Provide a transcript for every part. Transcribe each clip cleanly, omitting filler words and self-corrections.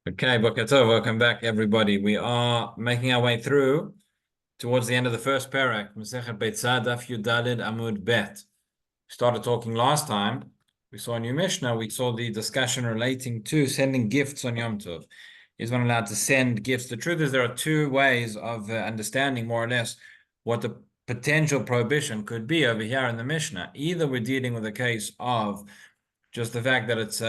Okay, Boker Tov, welcome back, everybody. We are making our way through towards the end of the first parak, Masechet Beitzah, Daf Yud Daled Amud Bet. We started talking last time. We saw a new Mishnah. We saw the discussion relating to sending gifts on Yom Tov. Is one allowed to send gifts? The truth is, there are two ways of understanding more or less what the potential prohibition could be over here in the Mishnah. Either we're dealing with a case of just the fact that it's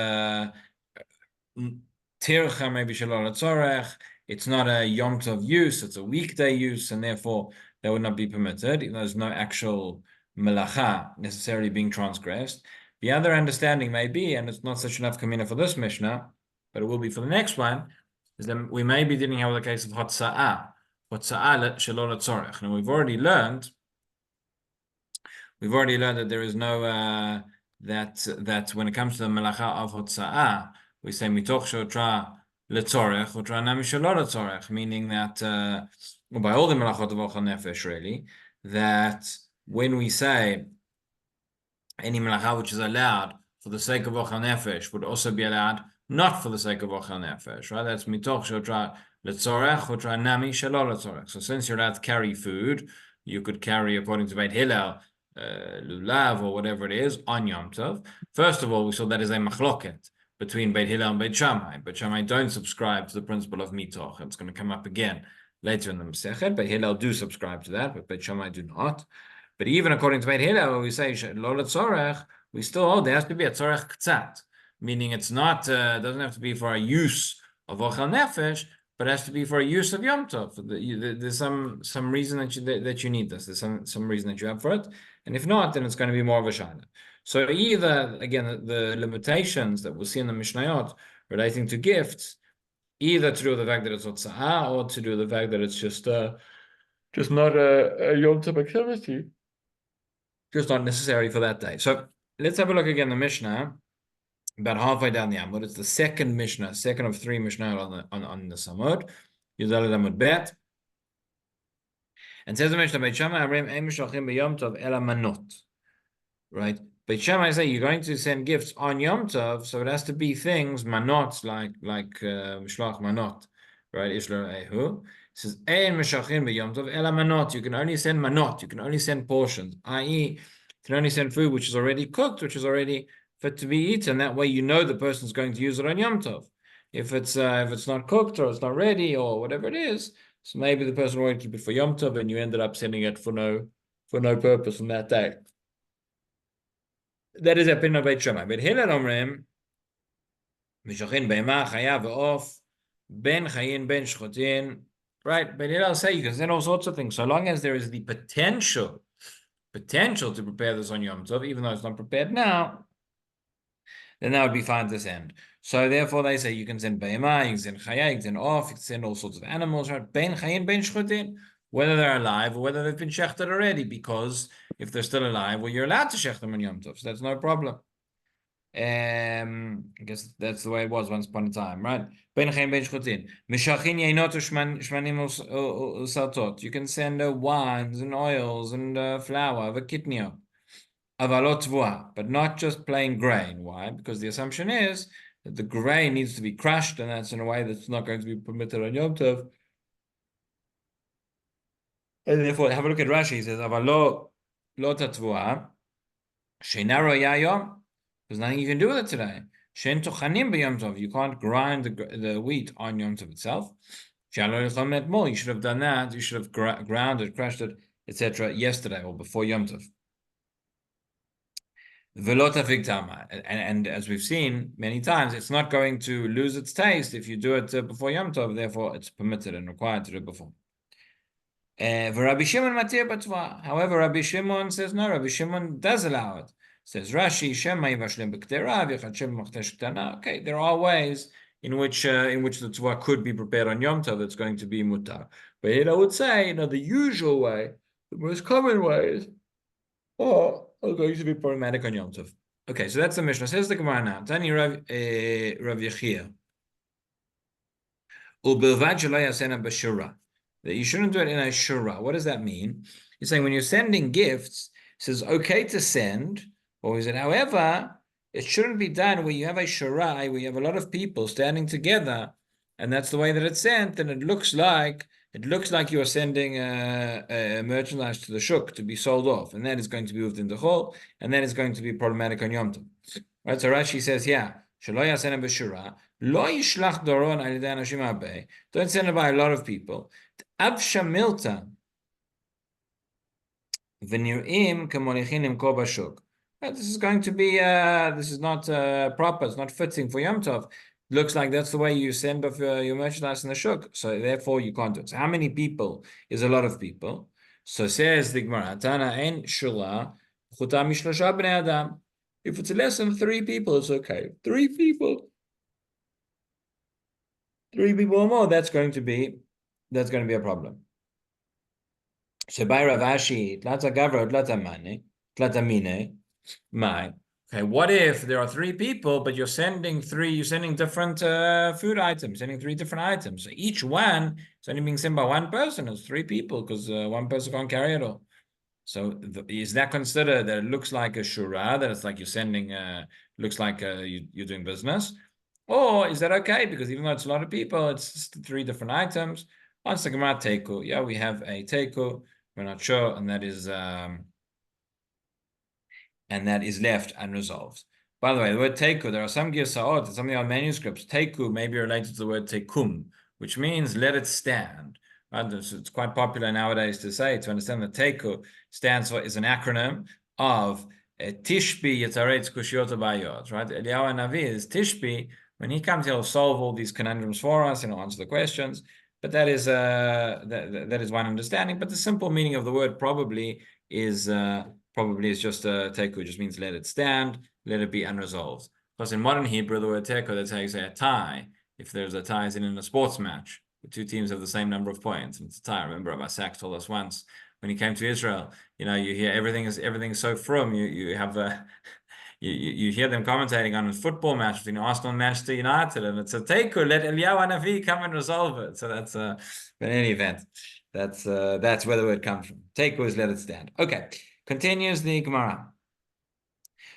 tircha maybe shalol tzorech. It's not a Yom Tov use; it's a weekday use, and therefore that would not be permitted. There's no actual melacha necessarily being transgressed. The other understanding may be, and it's not such enough kamina for this Mishnah, but it will be for the next one, is that we may be dealing here with a case of hotza'ah shalol tzorech. And we've already learned that there is no that when it comes to the melacha of hotza'ah, we say mitoch shotra letzorech, otra nami shalol letzorech, meaning that by all the melachot of ochel nefesh, really, that when we say any melacha which is allowed for the sake of ochel nefesh would also be allowed not for the sake of ochel nefesh, right? That's mitoch shotra letzorech, otra nami shalol letzorech. So since you're allowed to carry food, you could carry, according to Beit Hillel, lulav or whatever it is on Yom Tov. First of all, we saw that is a machloket between Beit Hillel and Beit Shammai. Beit Shammai don't subscribe to the principle of mitoch. It's going to come up again later in the Masechet. Beit Hillel do subscribe to that, but Beit Shammai do not. But even according to Beit Hillel, we say lo letzorech, we still hold there has to be a tzorech k'tzat, meaning it's not doesn't have to be for a use of ochel nefesh, but it has to be for a use of Yom Tov. There's some reason that you need this. There's some reason that you have for it, and if not, then it's going to be more of a shayla. So either, again, the limitations that we'll see in the Mishnayot relating to gifts, either to do with the fact that it's hotza'ah, or to do with the fact that it's just not a Yom Tov activity, just not necessary for that day. So let's have a look again at the Mishnah, about halfway down the Amud. It's the second Mishnah, second of three Mishnah on the Samud. Yudal Amud Bet. And says the Mishnah, Beit Shammai Amrim Ein Mishlochim BeYom Tov Ela Manot. Right? Beit Shammai say you're going to send gifts on Yom Tov, so it has to be things manot, like Mishloach Manot, right? Ishlo Ehu. It says Ein Mishlochim BeYom Tov Ela Manot. You can only send manot. You can only send portions, i.e., you can only send food which is already cooked, which is already fit to be eaten. That way, you know the person's going to use it on Yom Tov. If it's not cooked or it's not ready or whatever it is, so maybe the person won't keep it for Yom Tov, and you ended up sending it for no purpose on that day. That is a opinion of Beit Shammai. But Hillel Omrim, Mishachin Be'ema Chayav Ve'of Ben Chayin Ben Shchotin. Right? But Hillel say you can send all sorts of things, so long as there is the potential to prepare this on Yom Tov, even though it's not prepared now, then that would be fine to send. So therefore they say you can send Be'ema, you can send Chaya, you can send Off, you can send all sorts of animals, right? Ben Chayin Ben Shchotin, whether they're alive or whether they've been shechted already, because if they're still alive, well, you're allowed to shech them on Yom Tov, so that's no problem. I guess that's the way it was once upon a time, right? Ben Chayin Ben Shchotin. Mishachin Yainot Shmanim Usaltot. You can send wines and oils and flour, v'kitnio. Avalot tvua, but not just plain grain. Why? Because the assumption is that the grain needs to be crushed, and that's in a way that's not going to be permitted on Yom Tov. And therefore, have a look at Rashi. He says, "Avalo lo tatvua, shenaro yayom." There's nothing you can do with it today. Shen tochanim b'Yom Tov. You can't grind the wheat on Yom Tov itself. You should have done that. You should have ground it, crushed it, etc. yesterday or before Yom Tov. And as we've seen many times, it's not going to lose its taste if you do it before Yom Tov. Therefore, it's permitted and required to do it before. Rabbi Shimon matir b'tva. However, Rabbi Shimon says no. Rabbi Shimon does allow it. Says Rashi, Shema yivashlim b'kterav yechad shem machtesh ktana. Okay, there are ways in which the tzva could be prepared on Yom Tov that's going to be mutar. But here I would say, the usual way, the most common ways, are going to be problematic on Yom Tov. Okay, so that's the Mishnah. Says the Gemara now. Tani Rav Yechia. Ubilvad shelo yasena b'shura. That you shouldn't do it in a shura. What does that mean? He's saying when you're sending gifts, it says okay to send, or is it, however, it shouldn't be done where you have a shura, where you have a lot of people standing together and that's the way that it's sent, then it looks like you're sending merchandise to the shuk to be sold off, and that is going to be moved in the chol, and that is going to be problematic on Yom Tov. Right? So Rashi says, yeah, don't send it by a lot of people. This is going to be this is not proper. It's not fitting for Yom Tov. Looks like that's the way you send off your merchandise in the shuk. So therefore you can't do it. So how many people is a lot of people? So says the Gemara, Tana ein shula chutam mishlosha bnei adam. If it's less than 3 people, it's okay. 3 people or more, that's going to be a problem. So by Rav Ashi, tlata gavra, tlata mine, my. Okay, what if there are 3 people, but you're sending different food items, sending 3 different items. So each one is only being sent by one person. It's 3 people because one person can't carry it all. So is that considered that it looks like a shura, that it's like you're sending, looks like you're doing business? Or is that okay? Because even though it's a lot of people, it's just 3 different items. Once the Gemara teku, yeah, we have a teku, we're not sure, and that is left unresolved. By the way, the word teku, there are some girsaot, some of the manuscripts, teku may be related to the word tekum, which means let it stand. Right? It's quite popular nowadays to understand that teku stands for, is an acronym of Tishbi Yetaretz Kushiota Bayot, right? Eliyahu Navi is Tishbi. When he comes, he'll solve all these conundrums for us and he'll answer the questions. But that is that is one understanding. But the simple meaning of the word probably is just teku, just means let it stand, let it be unresolved. Because in modern Hebrew, the word teku, that's how you say a tie. If there's a tie, as in a sports match, the 2 teams have the same number of points, and it's a tie. I remember Rabbi Sachs told us once when he came to Israel, you hear everything is so frum. You have you hear them commentating on a football match between Arsenal and Manchester United, and it's a teku, let Eliyahu Navi come and resolve it. So that's but in any event, that's where the word comes from. Teku is let it stand. Okay, continues the Gemara.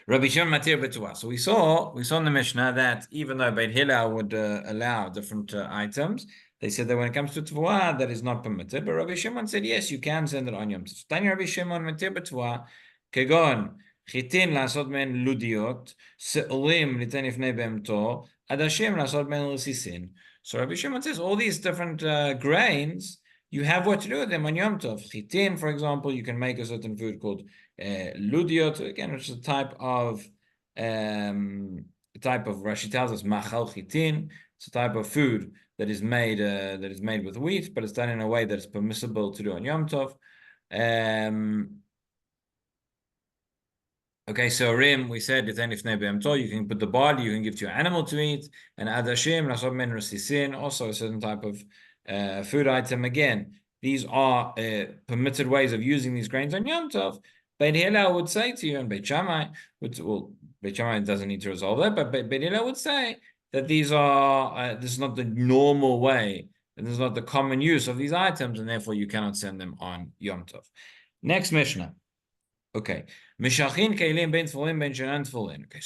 Rabbi Shimon Matir B'Tuah. So we saw in the Mishnah that even though Beit Hillel would allow different items, they said that when it comes to Tuah, that is not permitted. But Rabbi Shimon said, yes, you can send it on Yom Tov. Tanya Rabbi Shimon Matir B'Tuah, Kegon, Chitin לעשות מהן לודיות, שעורים ליתן לפני בהמתו, עדשים לעשות מהן רסיסין. So Rabbi Shimon says all these different grains, you have what to do with them on Yom Tov. Chitin, for example, you can make a certain food called ludiot, again, which is a type of Rashi tells us machal chitin. It's a type of food that is made with wheat, but it's done in a way that is permissible to do on Yom Tov. Okay, so rim, we said you can put the barley, you can give to your animal to eat, and adashim, also a certain type of food item. Again, these are permitted ways of using these grains on Yom Tov. Beit Hillel would say to you, and Beit Shammai doesn't need to resolve that, but Beit Hillel would say that this is not the normal way, and this is not the common use of these items, and therefore you cannot send them on Yom Tov. Next Mishnah. Okay. Okay, so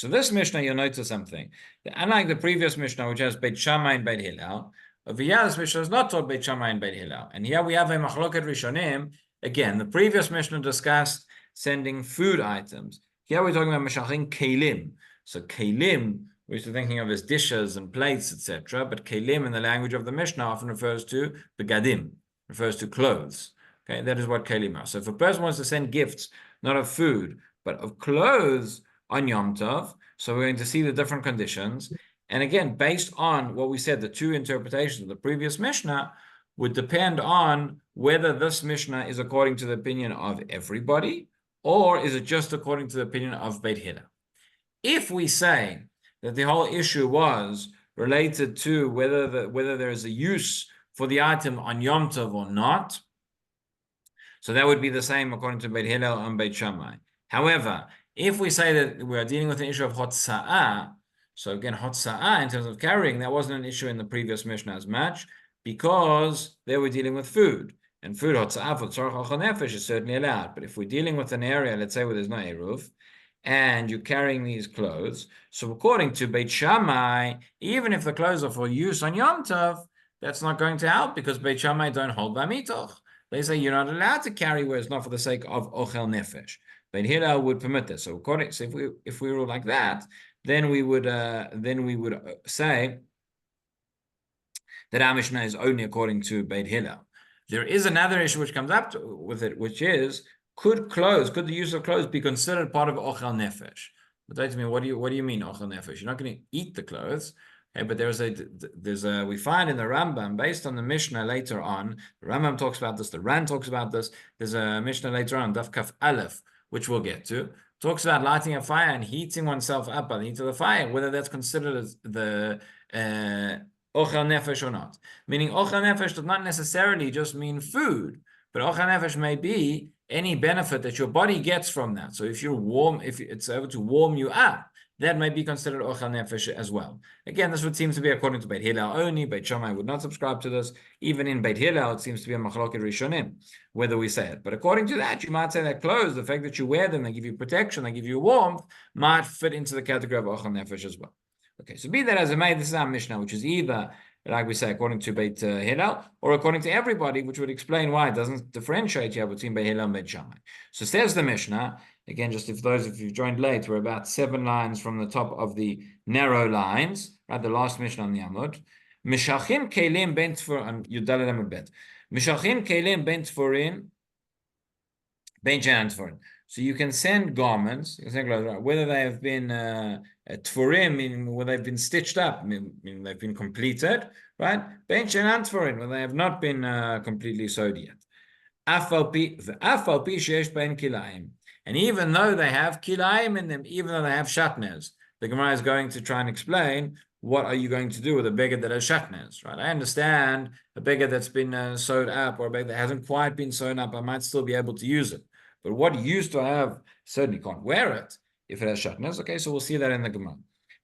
this Mishnah, you'll notice something. Unlike the previous Mishnah, which has Beit Shammai and Beit Hillel, over here this Mishnah is not taught Beit Shammai and Beit Hillel. And here we have a Machloket Rishonim. Again, the previous Mishnah discussed sending food items. Here we're talking about Meshachin Kelim. So Kelim, we're used to thinking of as dishes and plates, etc. But Kelim in the language of the Mishnah often refers to Begadim, refers to clothes. Okay, that is what Kelim are. So if a person wants to send gifts, not of food, but of clothes on Yom Tov, so we're going to see the different conditions. And again, based on what we said, the 2 interpretations of the previous Mishnah would depend on whether this Mishnah is according to the opinion of everybody, or is it just according to the opinion of Beit Hillel. If we say that the whole issue was related to whether there is a use for the item on Yom Tov or not, so that would be the same according to Beit Hillel and Beit Shammai. However, if we say that we are dealing with an issue of hotza'ah, so again, hotza'ah in terms of carrying, that wasn't an issue in the previous Mishnah as much, because they were dealing with food. And food, hotza'ah for tzorach nefesh is certainly allowed. But if we're dealing with an area, let's say where there's no eruv, and you're carrying these clothes, so according to Beit Shammai, even if the clothes are for use on Yom Tov, that's not going to help because Beit Shammai don't hold by mitoch. They say you're not allowed to carry where it's not for the sake of ochel nefesh. Beit Hillel would permit this. So if we rule like that, then we would say that our Mishnah is only according to Beit Hillel. There is another issue which comes up with it, which is could the use of clothes be considered part of ochel nefesh? But say to me, what do you mean ochel nefesh? You're not going to eat the clothes. Okay, but we find in the Rambam, based on the Mishnah later on, the Rambam talks about this, the Ran talks about this, there's a Mishnah later on, Daf Kaf Aleph, which we'll get to, talks about lighting a fire and heating oneself up by the heat of the fire, whether that's considered as the ochel nefesh or not. Meaning ochel nefesh does not necessarily just mean food, but ochel nefesh may be any benefit that your body gets from that. So if you're warm, if it's able to warm you up, that may be considered ochel nefesh as well. Again, this would seem to be according to Beit Hillel only. Beit Shammai would not subscribe to this. Even in Beit Hillel, it seems to be a machloket rishonim, whether we say it. But according to that, you might say that clothes, the fact that you wear them, they give you protection, they give you warmth, might fit into the category of ochel nefesh as well. Okay, so be that as it may, this is our Mishnah, which is either, like we say, according to Beit Hillel, or according to everybody, which would explain why it doesn't differentiate here between Beit Hillel and Beit Shammai. So says the Mishnah, again, just if you've joined late, we're about 7 lines from the top of the narrow lines, right? The last Mishnah on the Amud. Mishachim kelim ben tfurin, Yudalel Amud Bet. Mishachim kelim ben tfurin, ben jan tfurin. So you can send garments, whether they have been tfurim, meaning whether they've been stitched up, meaning they've been completed, right? Ben jan tfurin, where they have not been completely sewed yet. Afal pi sheyesh ben kilayim. And even though they have kilayim in them, even though they have shatnez, the Gemara is going to try and explain what are you going to do with a beggar that has shatnez, right? I understand a beggar that's been sewed up or a beggar that hasn't quite been sewn up, I might still be able to use it. But what used to have, certainly can't wear it if it has shatnez. Okay, so we'll see that in the Gemara.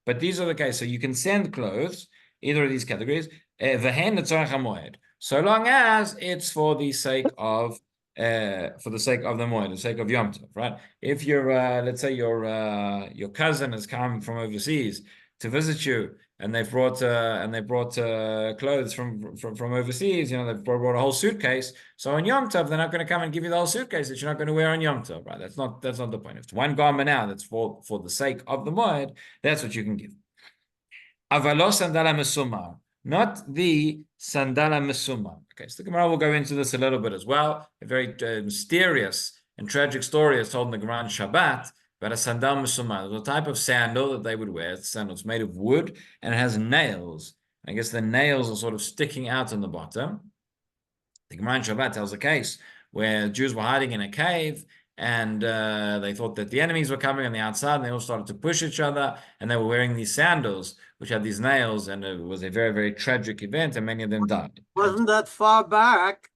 But these are the cases. So you can send clothes, either of these categories, so long as it's for the sake of the moed, the sake of Yom Tov, right? If you're, let's say your cousin has come from overseas to visit you, and they brought clothes from overseas, they've brought a whole suitcase. So on Yom Tov, they're not going to come and give you the whole suitcase that you're not going to wear on Yom Tov, right? That's not the point. If it's one garment now that's for the sake of the moed, that's what you can give. Avalo sandala mesumar, not the sandala mesumar. Okay, so the Gemara will go into this a little bit as well. A very mysterious and tragic story is told in the Gemara on Shabbat about a sandal mesumar, the type of sandal that they would wear. It's made of wood and it has nails. I guess the nails are sort of sticking out on the bottom. The Gemara on Shabbat tells a case where Jews were hiding in a cave and they thought that the enemies were coming on the outside, and they all started to push each other, and they were wearing these sandals which had these nails, and it was a very, very tragic event, and many of them died. Wasn't that far back?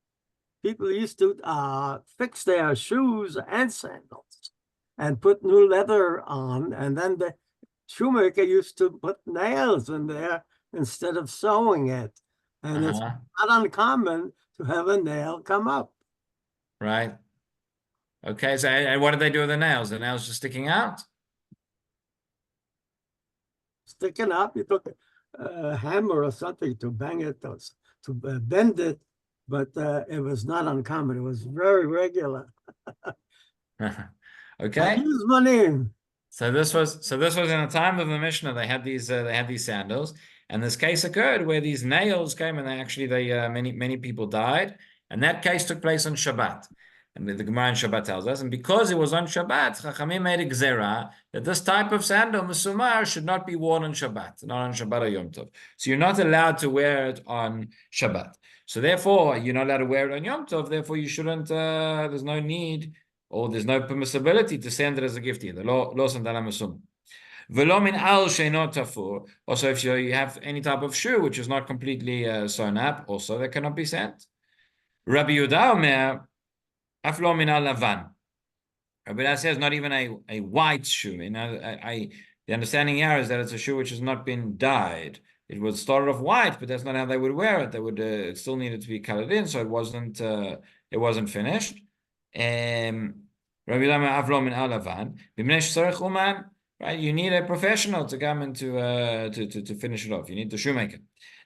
People used to fix their shoes and sandals and put new leather on, and then the shoemaker used to put nails in there instead of sewing it. And it's not uncommon to have a nail come up. Right. Okay, so and what did they do with the nails? The nails just sticking out? Sticking up, you took a hammer or something to bang it, to bend it, but it was not uncommon. It was very regular. Okay. So this was in the time of the Mishnah. They had these sandals, and this case occurred where these nails came, and many people died, and that case took place on Shabbat. And the Gemara in Shabbat tells us, and because it was on Shabbat, Chachamim made a gzera that this type of sandal, mesumar, should not be worn on Shabbat, not on Shabbat or Yom Tov. So you're not allowed to wear it on Shabbat. So therefore, you're not allowed to wear it on Yom Tov. Therefore, you shouldn't. There's no need, or there's no permissibility to send it as a gift either. Lo sandala mesumar. V'lo min al she'no tafur. Also, if you have any type of shoe which is not completely sewn up, also that cannot be sent. Rabbi Yehuda Omer, aflo min al lavan. Rabbi Yehuda says not even a white shoe. The understanding here is that it's a shoe which has not been dyed. It was started off white, but that's not how they would wear it. They would it still needed to be colored in, so it wasn't finished. Rabbi Yehuda aflo min al lavan. B'mnei sh'tzarech uman. Right, you need a professional to come and to finish it off. You need the shoemaker.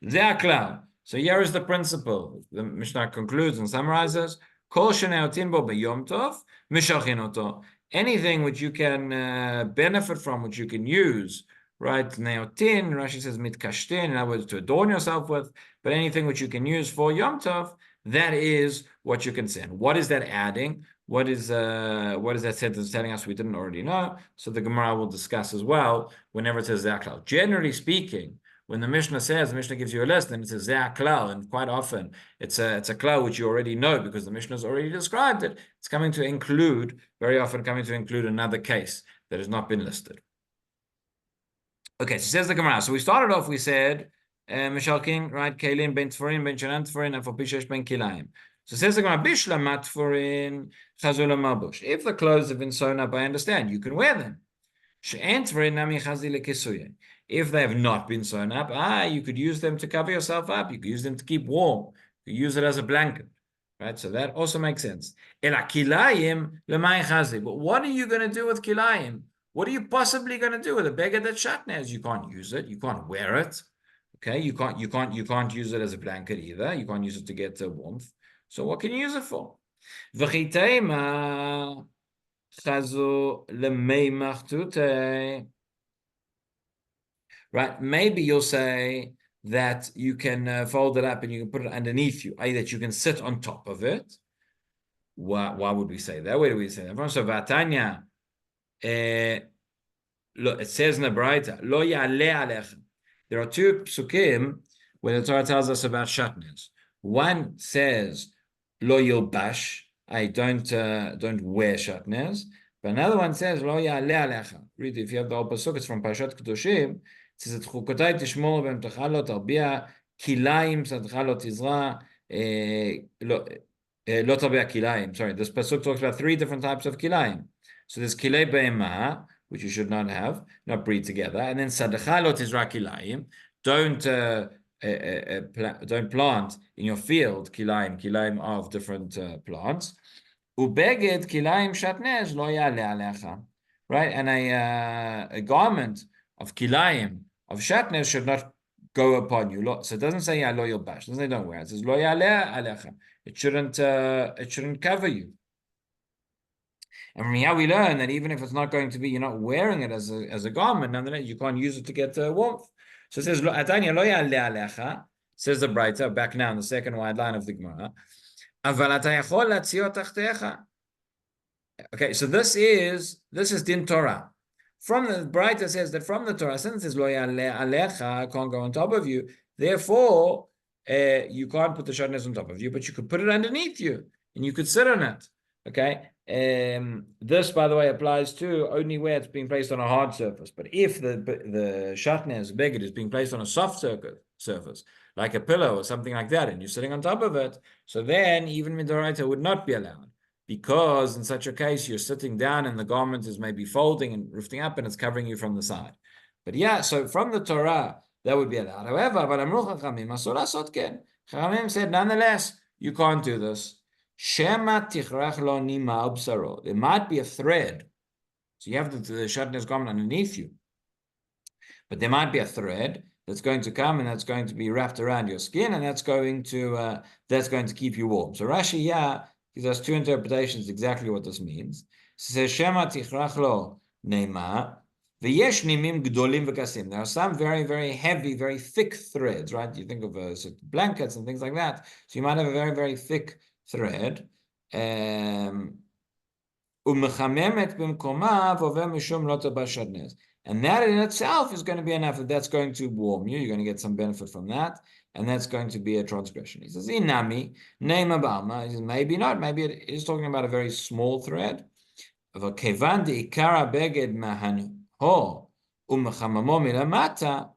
Ze'aklal. So here is the principle. The Mishnah concludes and summarizes. Kol sheneotin bo b'yom tov, mishalchin oto. Anything which you can benefit from, which you can use, right? Neotin, Rashi says mitkashtin, in other words, to adorn yourself with, but anything which you can use for Yom Tov, that is what you can send. What is that adding? What is that sentence telling us we didn't already know? So the Gemara will discuss as well whenever it says Zaklal. Generally speaking, when the Mishnah says, the Mishnah gives you a list, and it says Zaklal, and quite often it's a klal which you already know because the Mishnah has already described it. It's very often coming to include another case that has not been listed. Okay, so says the Gemara. So we started off, we said, Mishalkin, right? Kelim ben Tforin, ben Shanan Tforin, and for Pishesh ben Kilayim. So says the Gemara, Bishla Matforin, Chazula Mabush. If the clothes have been sewn up, I understand, you can wear them. She'en Tforin nami chazile kisuye. If they have not been sewn up, you could use them to cover yourself up. You could use them to keep warm. You could use it as a blanket. Right? So that also makes sense. Ela kilayim lemay chazi. But what are you going to do with kilayim? What are you possibly going to do with a beggar that's shatnez? You can't use it. You can't wear it. Okay, you can't use it as a blanket either. You can't use it to get warmth. So what can you use it for? Right? Maybe you'll say that you can fold it up and you can put it underneath you, that you can sit on top of it. Why would we say that? Where do we say that from? So Vatanya, it says in the Braita, Lo ya'aleh alechem. There are two psukim where the Torah tells us about shatnez. One says Lo yilbash, don't wear shatnez. But another one says Lo ya'aleh alecha. Read, if you have the whole pasuk, it's from Parashat Kedoshim. It says Et chukotai tishmor b'hem tachalo tarbia kilayim sadchalo tizra lo tarbia kilayim. Sorry, this pasuk talks about three different types of kilayim. So there's kilei be'emah, which you should not have, not breed together, and then sadcha lo tizra kilayim. Don't plant in your field kilayim of different plants. Ubeged kilayim shatnez lo ya'aleh alecha. Right, and a garment of kilayim of shatnez should not go upon you. So it doesn't say lo yilbash. It doesn't say don't wear. It says lo ya'aleh alecha. It shouldn't cover you. And from here we learn that even if it's not going to be, you're not wearing it as a garment, nonetheless you can't use it to get warmth. So it says Atanya lo ya'aleh alecha. Says the Braita, back now in the second wide line of the Gemara. Aval ata yachol latzio tachtecha. Okay, so this is din Torah. From the Braita says that from the Torah, since it says lo ya'aleh alecha, can't go on top of you. Therefore, you can't put the shatnez on top of you, but you could put it underneath you and you could sit on it. Okay. This, by the way, applies to only where it's being placed on a hard surface. But if the shatnez beged is being placed on a soft surface, like a pillow or something like that, and you're sitting on top of it, so then even midoraita would not be allowed, because in such a case you're sitting down and the garment is maybe folding and lifting up and it's covering you from the side. But yeah, so from the Torah that would be allowed. However, Chachamim said nonetheless you can't do this. Shema tichrach lo nima ubsaro. There might be a thread. So you have the shatnez garment underneath you. But there might be a thread that's going to come and that's going to be wrapped around your skin, and that's going to keep you warm. So Rashi gives us two interpretations exactly what this means. It says Shema tichrach lo nima. V'yesh nimim gdolim v'kasim. There are some very, very heavy, very thick threads, right? You think of blankets and things like that. So you might have a very, very thick thread, and that in itself is going to be enough. That's going to warm you. You're going to get some benefit from that, and that's going to be a transgression. He says, "Inami neima b'alma." He says, maybe not. Maybe it is talking about a very small thread. Kevan de ikara beged mahanho umechamamo milamata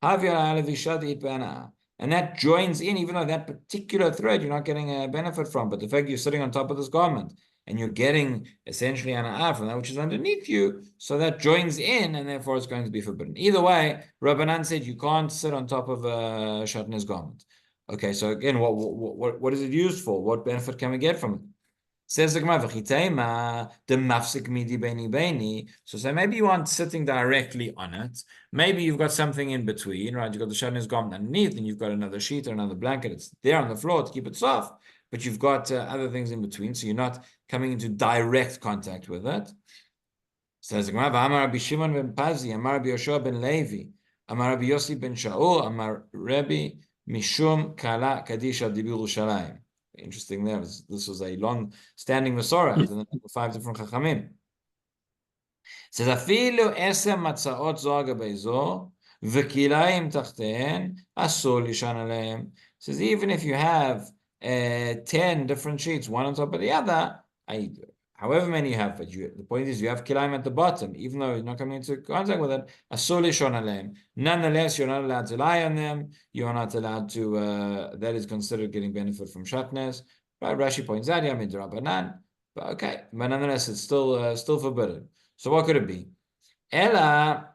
havir alevishad itbana. And that joins in, even though that particular thread you're not getting a benefit from, but the fact you're sitting on top of this garment and you're getting essentially an from that which is underneath you, so that joins in, and therefore it's going to be forbidden. Either way, Rabbanan said you can't sit on top of a shatnez garment. Okay, so again, what is it used for? What benefit can we get from it? Says the Gemara, "V'chitema the mafsik midi beni beni." So maybe you aren't sitting directly on it. Maybe you've got something in between, right? You've got the shatnez garment underneath, and you've got another sheet or another blanket. It's there on the floor to keep it soft, but you've got other things in between, so you're not coming into direct contact with it. Says the Gemara, "Amar Rabbi Shimon ben Pazi, Amar Rabbi Yoshua ben Levi, Amar Rabbi Yossi ben Shaul, Amar Rabbi Mishum Kala Kadisha Dibur Shalayim." Interesting there. This was a long-standing Masorah in the 5 different Chachamim. It says, "Afilu esem matzaot zoga beizor v'kilayim tachten asur lishan aleim." Says even if you have 10 different sheets, one on top of the other, however many you have, but the point is you have kilayim at the bottom, even though you're not coming into contact with it, asur lishan aleim. Nonetheless, you're not allowed to lie on them. You're not allowed to. That is considered getting benefit from shatnez. Right? Rashi points out, Yamid Rabbanan. But okay, but nonetheless, it's still forbidden. So what could it be? Ella.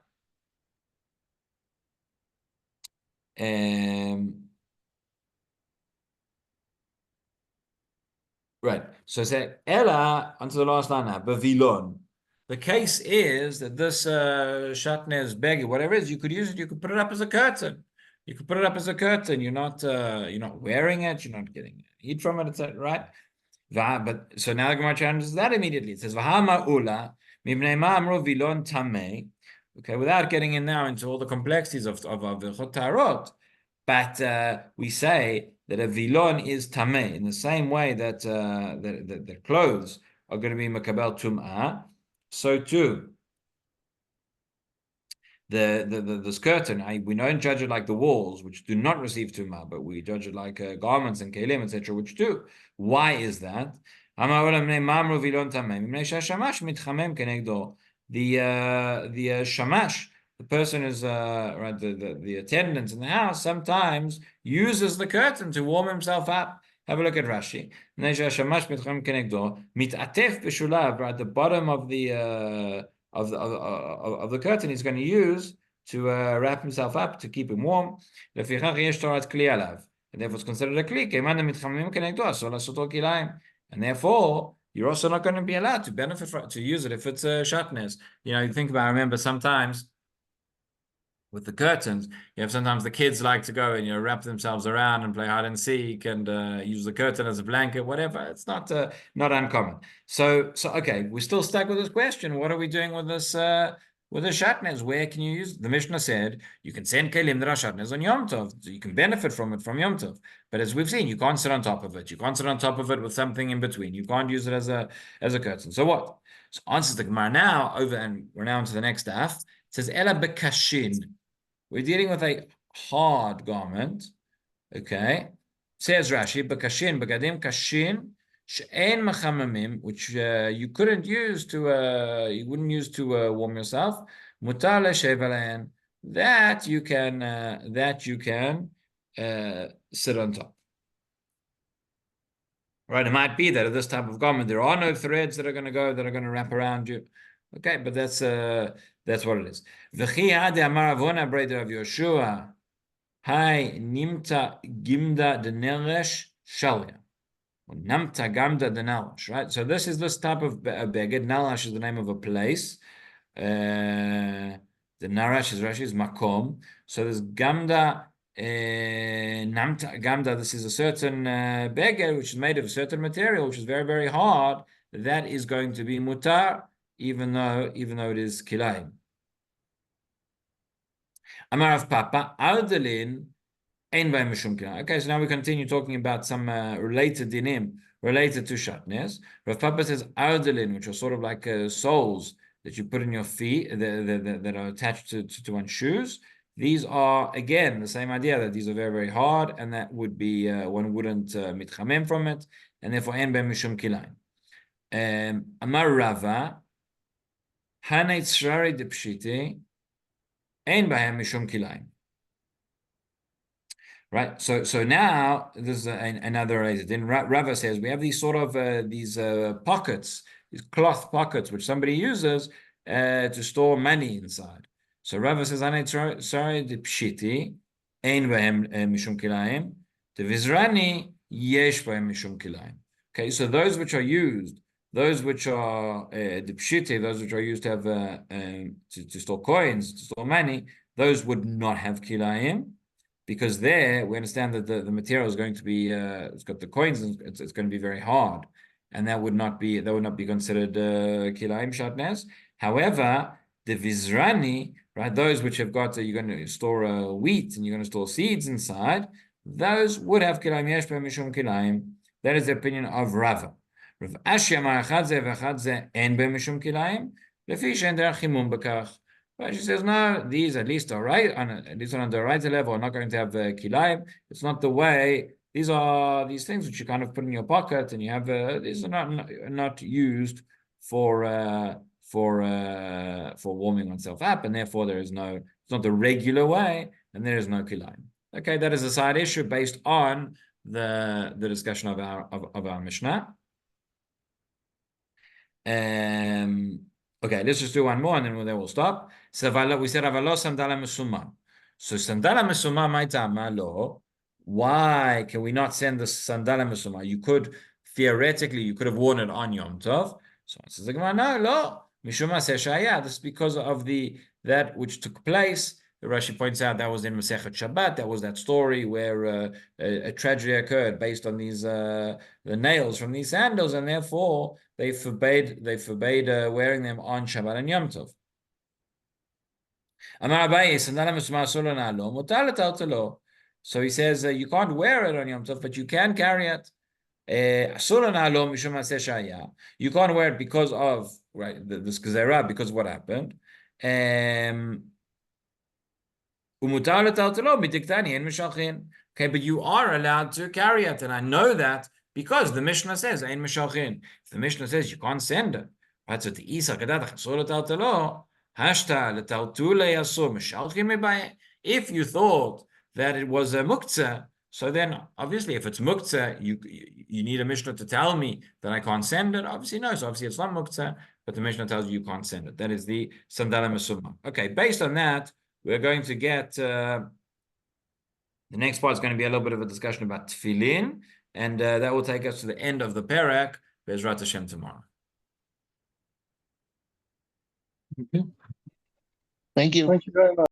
Right. So say Ella onto the last line now. Bavilon. The case is that this shatnez beggar, whatever it is, you could use it. You could put it up as a curtain. You could put it up as a curtain. You're not wearing it. You're not getting heat from it, etc. Right? But so now the Gemara challenges that immediately. It says V'hama ula mibnei ma amru vilon tamei. Okay, without getting in now into all the complexities of the Tarot, but we say that a vilon is tamei in the same way that the clothes are going to be makabel tum'ah. So too, the curtain, we don't judge it like the walls, which do not receive tumah, but we judge it like garments and kelim, etc., which do. Why is that? The shamash, the person is right, the attendant in the house sometimes uses the curtain to warm himself up. Have a look at Rashi. At the bottom of the curtain he's going to use to wrap himself up to keep him warm. And therefore it's considered a kli. And therefore you're also not going to be allowed to benefit to use it if it's a shatnez. You think about. I remember sometimes with the curtains, sometimes the kids like to go and wrap themselves around and play hide and seek and use the curtain as a blanket, whatever. It's not uncommon. So okay, we're still stuck with this question. What are we doing with this shatnez? Where can you use it? The Mishnah said you can send kelim that are shatnez on Yom Tov. So you can benefit from it from Yom Tov. But as we've seen, you can't sit on top of it. You can't sit on top of it with something in between. You can't use it as a curtain. So what? So answers the Gemara now over, and we're now into the next daf. It says Ela bekashin. We're dealing with a hard garment, okay? Says Rashi, "Bekashin, begadim kashin, she'en machamamim," which you couldn't use to, you wouldn't use to warm yourself. Mutar le'shev that you can sit on top. Right? It might be that at this type of garment there are no threads that are going to wrap around you. Okay, but that's what it is. V'chi hade amar avona breder of Yoshua, hai nimta gimda deneresh shalia, namta gamda denalash. Right. So this is this type of beged. Nalash is the name of a place. The narash is Rashi's makom. So there's gamda. Namta gamda. This is a certain beged which is made of a certain material which is very, very hard. That is going to be mutar, even though it is kilayim. Amar of Papa, Ardelin, ein by mishum kilayim. Okay, so now we continue talking about some related dinim related to shatnez. Rav Papa says Ardelin, which are sort of like soles that you put in your feet that are attached to one's shoes. These are again the same idea that these are very, very hard, and that would be one wouldn't mitchamem from it, and therefore ein by mishum kilayim. Amar Rava. Hanei tzrari de pshiti, ein bahem mishum kilayim. Right. So now this is another reason. Then Rava says we have these sort of these pockets, these cloth pockets, which somebody uses to store money inside. So Rava says Hanei tzrari de pshiti, ein bahem mishum kilayim. The vizrani yesh bahem mishum kilayim. Okay, so those which are used, those which are dipshite, those which are used to have to store coins, to store money, those would not have kilayim, because there we understand that the material is going to be it's got the coins, and it's going to be very hard, and that would not be considered kilayim shatnez. However, the vizrani, right, those which have got you're going to store wheat and you're going to store seeds inside, those would have kilayim yesh b'hem mishum kilayim. That is the opinion of Rava. Rav Ashi amar echad zeh v'echad zeh en b'hem mishum kilayim lefi she'en derech chimum b'kach. But she says, no, these at least are right, at least on the right level, are not going to have kilayim. It's not the way. These are these things which you kind of put in your pocket, and you have these are not used for warming oneself up, and therefore there is no. It's not the regular way, and there is no kilayim. Okay, that is a side issue based on the discussion of our Mishnah. Okay, let's just do one more and then we'll stop. So we said avalo sandala mesumam. So sandala mesumam ma'itama lo. Why can we not send the sandala mesumam? You could theoretically you could have worn it on Yom Tov. So it says no, lo mishuma seshaya. This is because of that which took place. Rashi points out that was in Masechet Shabbat. That was that story where a tragedy occurred based on these the nails from these sandals, and therefore they forbade wearing them on Shabbat and Yom Tov. So he says you can't wear it on Yom Tov, but you can carry it. You can't wear it because of this gezerah, because of what happened. Okay, but you are allowed to carry it, and I know that because the Mishnah says Ein Mishachin. If the Mishnah says you can't send it, right? So the Isa Kadata Chasol Taltalo Hashta Letaltule Yasur Mishachin. If you thought that it was a muktzah, so then obviously if it's muktzah, you need a Mishnah to tell me that I can't send it. Obviously no, so obviously it's not muktzah, but the Mishnah tells you can't send it. That is the Sandala Mesumah. Okay, based on that, we're going to get, the next part is going to be a little bit of a discussion about tefillin, and that will take us to the end of the parak, Be'ezrat Hashem tomorrow. Thank you. Thank you very much.